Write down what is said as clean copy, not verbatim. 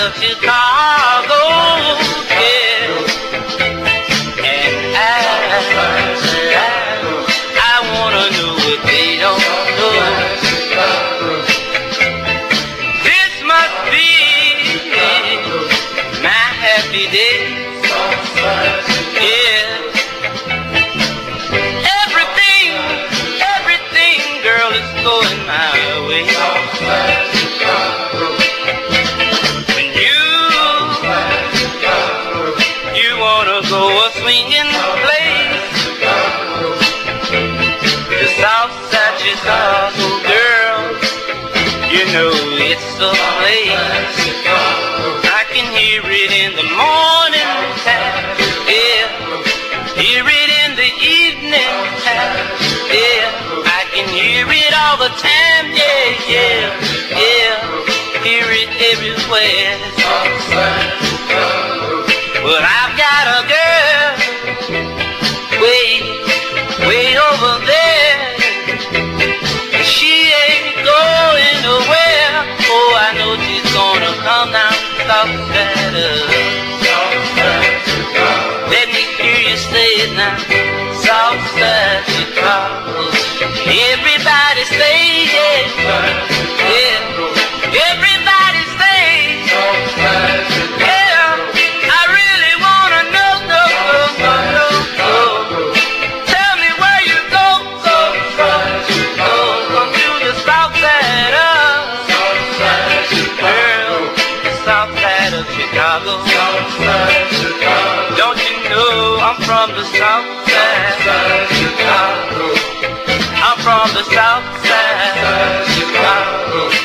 of Chicago, yeah. And I wanna know what they don't know. This must be my happy day, yeah. Everything, girl, is going my way. When you wanna go a swinging place, the South Side Chicago, girl, you know it's the place. I can hear it in the morning time, yeah. Hear it in the evening time, yeah. I can hear it all the time, yeah, yeah, yeah. Hear it everywhere. But I've got a girl way over there. She ain't going nowhere. Oh, I know she's gonna come down South Side up. Let me hear you say it now. South Side Chicago. Everybody say yeah, yeah. Everybody say yeah. I really wanna know, no. Tell me where you go, come to the South Side of, girl, the South Side of Chicago. Don't you know I'm from the South Side of Chicago? I'm from the South Side of Chicago.